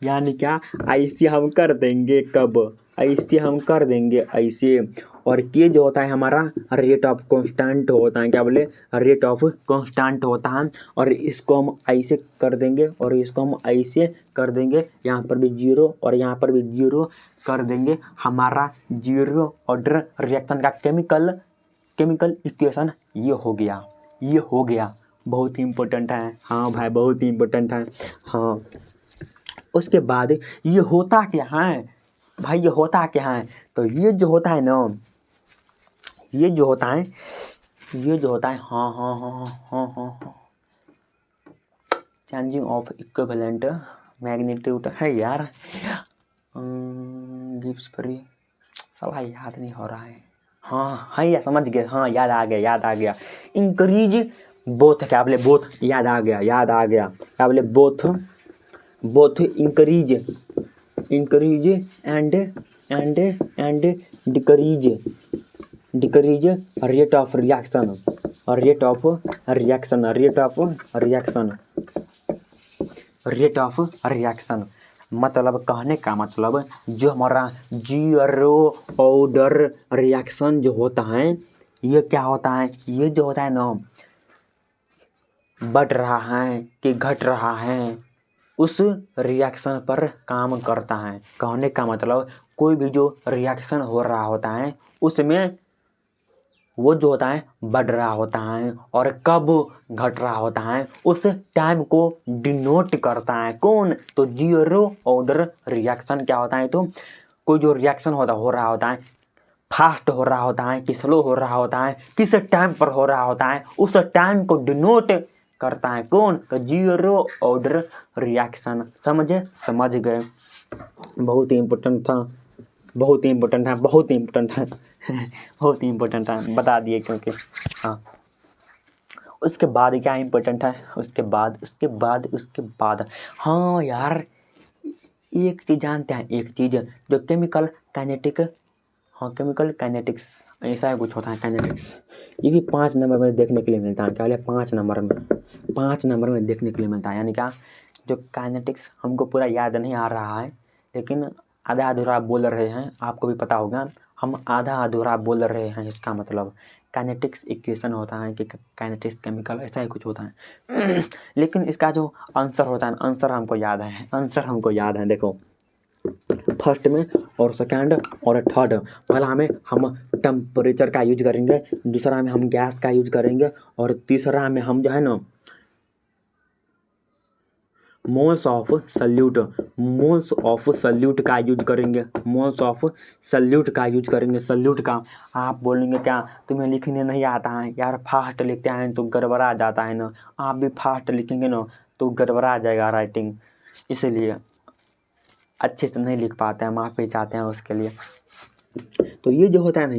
यानी क्या? ऐसे हम कर देंगे, ऐसे। और ये जो होता है हमारा रेट ऑफ कांस्टेंट होता है। क्या बोले? रेट ऑफ कांस्टेंट होता है। और इसको हम ऐसे कर देंगे, और इसको हम ऐसे कर देंगे। यहाँ पर भी जीरो और यहाँ पर भी जीरो कर देंगे। हमारा जीरो ऑर्डर रिएक्शन का केमिकल इक्वेशन ये हो गया। बहुत ही इम्पोर्टेंट है। हाँ भाई, बहुत ही इम्पोर्टेंट है। हाँ, उसके बाद ये होता क्या है भाई? ये होता क्या है? तो ये जो होता है ना, ये जो होता है हाँ, चेंजिंग ऑफ इक्विवेलेंट मैग्नीट्यूड है यार। गिब्स फ्री सवाल याद नहीं हो रहा है। हाँ है या समझ गए? हाँ, याद आ गया। Increase both. क्या बोले? बोथ। याद आ गया। क्या बोले? Both increase and decrease rate of reaction. मतलब कहने का मतलब, जो हमारा जीरो ऑर्डर रिएक्शन जो होता है, ये क्या होता है? ये जो होता है ना, बढ़ रहा है कि घट रहा है, उस रिएक्शन पर काम करता है। कहने का मतलब, कोई भी जो रिएक्शन हो रहा होता है, उसमें वो जो होता है बढ़ रहा होता है, और कब घट रहा होता है, उस टाइम को डिनोट करता है। कौन? तो जीरो ऑर्डर रिएक्शन क्या होता है? तो कोई जो रिएक्शन हो रहा होता है, फास्ट हो रहा होता है कि स्लो हो रहा होता है, किस टाइम पर हो रहा होता है, उस टाइम को डिनोट करता है। कौन? तो जीरो ऑर्डर रिएक्शन। समझ गए? बहुत ही इम्पोर्टेंट है, बता दिए क्योंकि हाँ। उसके बाद क्या इम्पोर्टेंट है? उसके बाद हाँ यार, एक चीज़ जानते हैं, एक चीज़ जो केमिकल काइनेटिक, हाँ केमिकल काइनेटिक्स ऐसा है कुछ होता है काइनेटिक्स। ये भी 5 नंबर में देखने के लिए मिलता है। क्या बोले 5 नंबर में, 5 नंबर में देखने के लिए मिलता है। यानी क्या, जो काइनेटिक्स हमको पूरा याद नहीं आ रहा है, लेकिन आधा अधूरा बोल रहे हैं, आपको भी पता होगा हम आधा अधूरा बोल रहे हैं। इसका मतलब काइनेटिक्स इक्वेशन होता है कि काइनेटिक्स केमिकल ऐसा ही कुछ होता है। लेकिन इसका जो आंसर होता है, आंसर हमको याद है, आंसर हमको याद है। देखो फर्स्ट में और सेकंड और थर्ड, पहला में हम टेम्परेचर का यूज करेंगे, दूसरा में हम गैस का यूज करेंगे, और तीसरा में हम जो है ना moles of solute, moles of solute का यूज करेंगे, मोल्स ऑफ सल्यूट का यूज करेंगे। सल्यूट का आप बोलेंगे क्या तुम्हें लिखने नहीं आता है यार, फास्ट लिखते हैं तो गड़बड़ा जाता है ना। आप भी फास्ट लिखेंगे ना तो गड़बड़ा जाएगा राइटिंग, इसलिए अच्छे से नहीं लिख पाते हैं, माफ़ी चाहते हैं उसके लिए। तो ये जो होता है ना,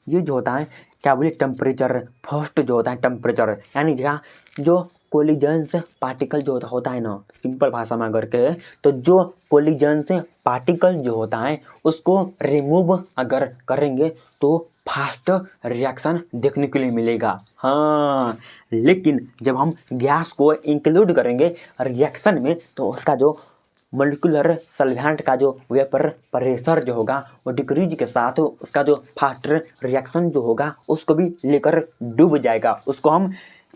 ये जो होता है क्या बोले टेम्परेचर, फर्स्ट जो होता है टेम्परेचर, यानी क्या जो कोलिजन्स पार्टिकल जो होता है ना, सिंपल भाषा में अगर कहे तो जो कोलिजन्स पार्टिकल जो होता है उसको रिमूव अगर करेंगे तो फास्ट रिएक्शन देखने के लिए मिलेगा। हाँ, लेकिन जब हम गैस को इंक्लूड करेंगे रिएक्शन में तो उसका जो मोलिकुलर सॉल्वेंट का जो वेपर प्रेशर जो होगा वो डिक्रीज के साथ उसका जो फास्ट रिएक्शन जो होगा उसको भी लेकर डूब जाएगा, उसको हम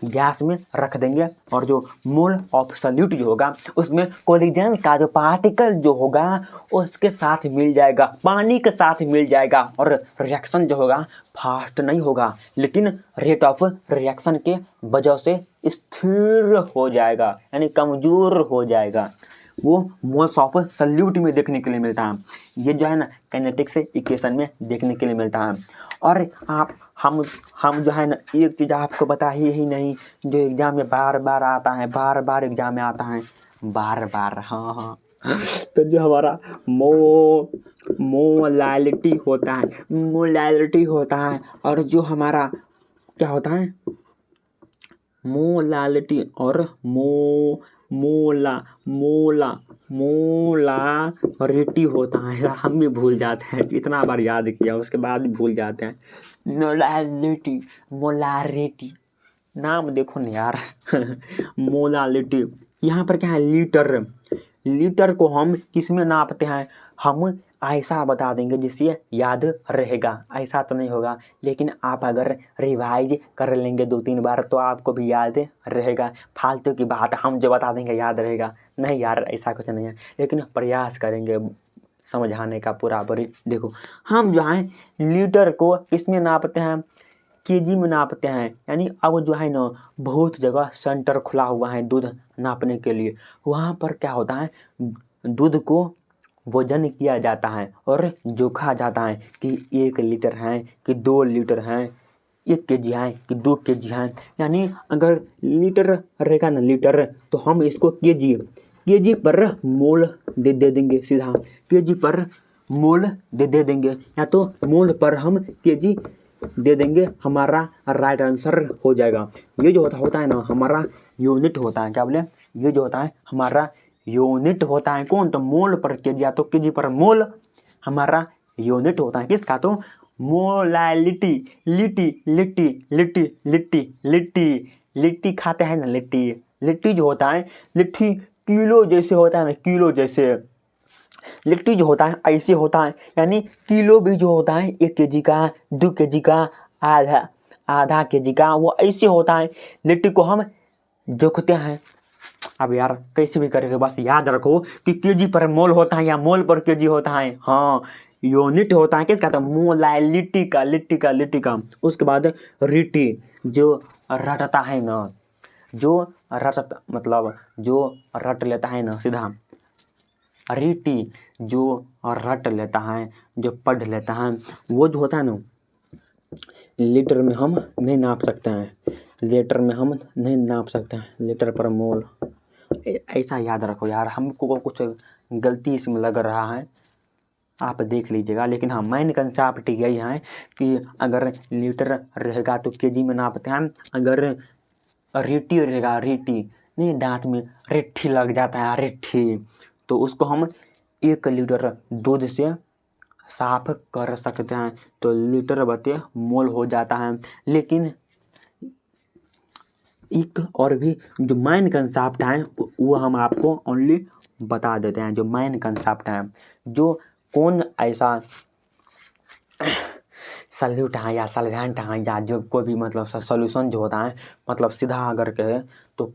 गैस में रख देंगे। और जो मोल ऑफ सल्यूट जो होगा उसमें कोलिजन्स का जो पार्टिकल जो होगा उसके साथ मिल जाएगा, पानी के साथ मिल जाएगा, और रिएक्शन जो होगा फास्ट नहीं होगा, लेकिन रेट ऑफ रिएक्शन के वजह से स्थिर हो जाएगा, यानी कमज़ोर हो जाएगा। वो मोल्स ऑफ सल्यूट में देखने के लिए मिलता है। ये जो है ना काइनेटिक्स इक्वेशन में देखने के लिए मिलता है। और आप हम जो है ना एक चीज़ आपको बता ही नहीं, जो एग्जाम में बार बार आता है, बार बार एग्जाम में आता है, बार बार, हाँ तो जो हमारा मोलैलिटी होता है, मोलैलिटी होता है, और जो हमारा क्या होता है मोलैलिटी और मोलारिटी होता है। हम भी भूल जाते हैं, इतना बार याद किया उसके बाद भी भूल जाते हैं। मोलारिटी नाम देखो ना यार। मोलालिटी यहाँ पर क्या है, लीटर, लीटर को हम किस में नापते हैं, हम ऐसा बता देंगे जिससे याद रहेगा, ऐसा तो नहीं होगा, लेकिन आप अगर रिवाइज कर लेंगे 2-3 बार तो आपको भी याद रहेगा। फालतू की बात हम जो बता देंगे याद रहेगा, नहीं यार ऐसा कुछ नहीं है, लेकिन प्रयास करेंगे समझाने का पूरा बड़ी। देखो हम जो है लीटर को किसमें नापते हैं, केजी में नापते हैं। यानी अब जो है ना बहुत जगह सेंटर खुला हुआ है दूध नापने के लिए, वहाँ पर क्या होता है दूध को वजन किया जाता है और जोखा जाता है कि 1 लीटर है कि 2 लीटर हैं, 1 केजी है कि 2 केजी है। यानी अगर लीटर रहेगा ना लीटर, तो हम इसको केजी पर मोल दे देंगे, सीधा केजी पर मोल दे देंगे, या तो मोल पर हम केजी दे देंगे, हमारा राइट आंसर हो जाएगा। ये जो होता है ना हमारा यूनिट होता है, क्या बोले, ये जो होता है हमारा यूनिट होता है। कौन, तो मोल पर केजी, या तो केजी पर मोल हमारा यूनिट होता है। किसका, तो मोलैलिटी। लिट्टी लिट्टी लिट्टी लिट्टी लिट्टी लिट्टी खाते हैं ना, लिट्टी, लिट्टी जो होता है, लिट्टी किलो जैसे होता है ना, किलो जैसे लिट्टी जो होता है ऐसे होता है। यानी किलो भी जो होता है 1 केजी का, 2 केजी का, आधा केजी का, वो ऐसे होता है। लिट्टी को हम जोखते हैं। अब यार कैसे भी करेंगे, बस याद रखो कि केजी पर मोल होता है या मोल पर केजी होता है। हाँ, यूनिट होता है किसका, तो मोलैलिटी का, लिट्टी का। उसके बाद रिटी जो रटता है ना, जो रट मतलब जो रट लेता है ना, सीधा रिटी जो रट लेता है, जो पढ़ लेता है, वो जो होता है ना लीटर में हम नहीं नाप सकते हैं, लीटर में हम नहीं नाप सकते हैं, लीटर पर मोल। ऐसा याद रखो यार, हमको कुछ गलती इसमें लग रहा है, आप देख लीजिएगा। लेकिन हाँ मेन कंसेप्ट यही है कि अगर लीटर रहेगा तो केजी में नापते हैं, अगर रेटी रहेगा, रेटी नहीं, दांत में रेठी लग जाता है, रेठी, तो उसको हम 1 लीटर दूध से साफ कर सकते हैं, तो लीटर बटे मोल हो जाता है। लेकिन एक और भी जो मेन कंसेप्ट है वो हम आपको ओनली बता देते हैं। जो मेन कंसेप्ट है, जो कौन ऐसा सल्यूट है या सल्वेंट है या जो कोई भी मतलब सोल्यूशन जो होता है, मतलब सीधा अगर कहे तो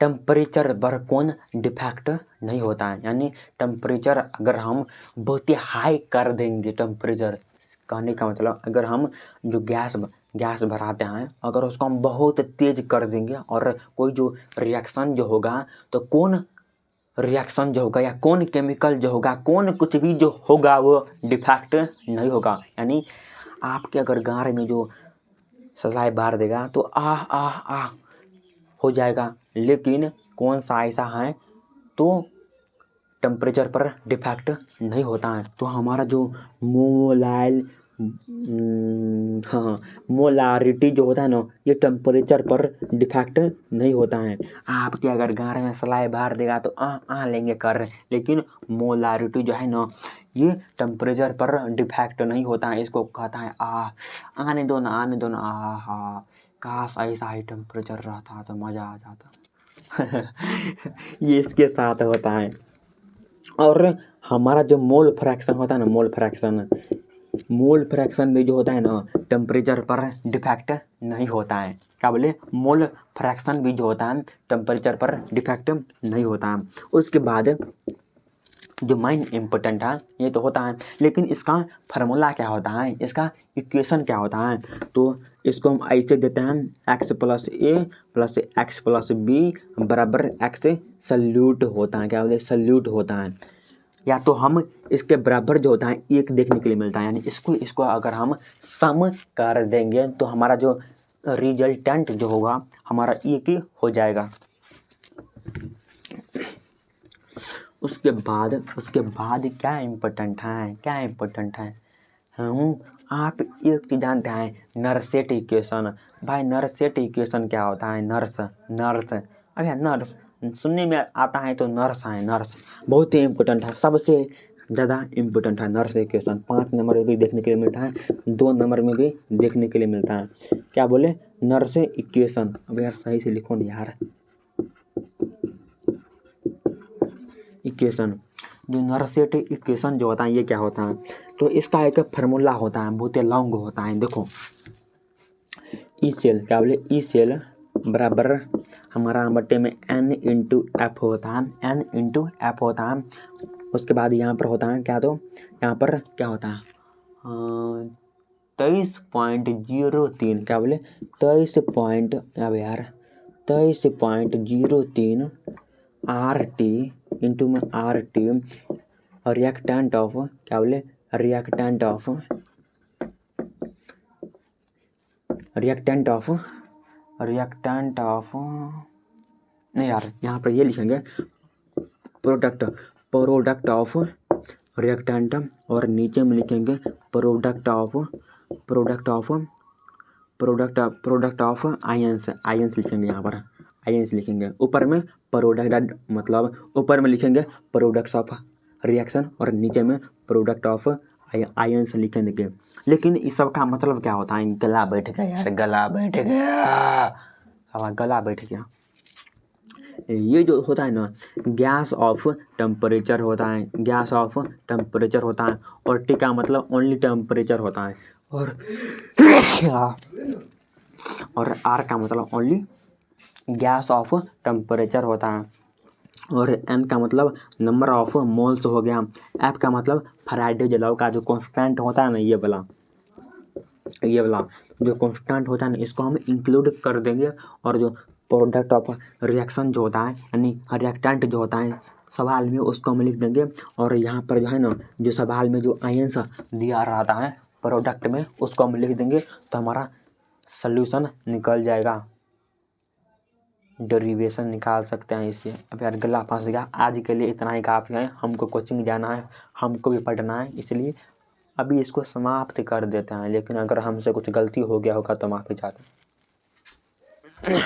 टेम्परेचर पर कौन डिफेक्ट नहीं होता है। यानी टेम्परेचर अगर हम बहुत ही हाई कर देंगे, टेम्परेचर कहने का मतलब अगर हम जो गैस भराते हैं अगर उसको हम बहुत तेज कर देंगे और कोई जो रिएक्शन जो होगा, तो कौन रिएक्शन जो होगा या कौन केमिकल जो होगा, कौन कुछ भी जो होगा वो डिफेक्ट नहीं होगा। यानी आपके अगर गार में जो सलाई बार देगा तो आह हो जाएगा, लेकिन कौन सा ऐसा है तो टेम्परेचर पर डिफेक्ट नहीं होता है। तो हमारा जो मोलारिटी जो होता है ना, ये टेम्परेचर पर डिफेक्ट नहीं होता है। आपके अगर गार में सलाई बार देगा तो लेंगे कर, लेकिन मोलारिटी जो है ना ये टेम्परेचर पर डिफेक्ट नहीं होता है। इसको कहता है आने दो ना, काश ऐसा ही टेम्परेचर रहता तो मज़ा आ जाता। ये इसके साथ होता है। और हमारा जो मोल फ्रैक्शन होता है ना, मोल फ्रैक्शन भी जो होता है ना टेम्परेचर पर डिफेक्ट नहीं होता है। क्या बोले? मोल फ्रैक्शन भी जो होता है टेम्परेचर पर डिफेक्ट नहीं होता है। उसके बाद जो मेन इम्पोर्टेंट है ये तो होता है, लेकिन इसका फार्मूला क्या होता है, इसका इक्वेशन क्या होता है, तो इसको हम ऐसे देते हैं x + a + x + b = x salute होता है। क्या बोले? सल्यूट होता है। या तो हम इसके बराबर जो होता है एक देखने के लिए मिलता है, यानी इसको अगर हम सम कर देंगे तो हमारा जो रिजल्टेंट जो होगा हमारा एक ही हो जाएगा। उसके बाद क्या इम्पोर्टेंट है आप एक चीज़ जानते हैं, नर्सेट इक्वेशन। भाई नर्सेट इक्वेशन क्या होता है? नर्स अरे नर्स सुनने में आता है तो नर्स बहुत ही इम्पोर्टेंट है, सबसे ज़्यादा इम्पोर्टेंट है नर्स इक्वेशन। 5 नंबर में भी देखने के लिए मिलता है, 2 नंबर में भी देखने के लिए मिलता है। क्या बोले? Nernst equation. अब यार सही से लिखो नहीं यार, इक्वेशन। जो नर्सेट इक्वेशन जो होता है ये क्या होता है, तो इसका एक फार्मूला होता है, बहुत ही लॉन्ग होता है। देखो ई सेल, क्या बोले? ई सेल बराबर हमारा बट्टे में n/f होता है, n/f होता है। उसके बाद यहाँ पर होता है क्या, तो यहाँ पर क्या होता है 23.03। क्या बोले? 23.03 RT इंटू में RT रिएक्टेंट ऑफ, क्या बोले? रिएक्टेंट ऑफ नहीं यार, यहाँ पर ये लिखेंगे प्रोडक्ट ऑफ रिएक्टेंट, और नीचे में लिखेंगे प्रोडक्ट ऑफ आयंस लिखेंगे। यहाँ पर आयंस लिखेंगे, ऊपर में प्रोडक्ट मतलब ऊपर में लिखेंगे प्रोडक्ट्स ऑफ रिएक्शन और नीचे में प्रोडक्ट ऑफ आयंस लिखेंगे। लेकिन इस सब का मतलब क्या होता है? गला बैठ गया यार, गला बैठ गया। ये जो होता है ना गैस ऑफ टेम्परेचर होता है, और टी का मतलब ओनली टेम्परेचर होता है, और आर का मतलब ओनली गैस ऑफ टेम्परेचर होता है, और एन का मतलब नंबर ऑफ मोल्स हो गया, एफ का मतलब फैराडे लॉ का जो कांस्टेंट होता है ना, ये वाला जो कांस्टेंट होता है ना इसको हम इंक्लूड कर देंगे, और जो प्रोडक्ट ऑफ रिएक्शन जो होता है यानी रिएक्टेंट जो होता है सवाल में उसको हम लिख देंगे, और यहाँ पर जो है ना जो सवाल में जो आयंस दिया रहता है प्रोडक्ट में उसको हम लिख देंगे, तो हमारा सल्यूशन निकल जाएगा, डेरिवेशन निकाल सकते हैं इससे। अब यार गला फंस गया, आज के लिए इतना ही काफ़ी है, हमको कोचिंग जाना है, हमको भी पढ़ना है, इसलिए अभी इसको समाप्त कर देते हैं। लेकिन अगर हमसे कुछ गलती हो गया होगा तो माफ़ी चाहते हैं।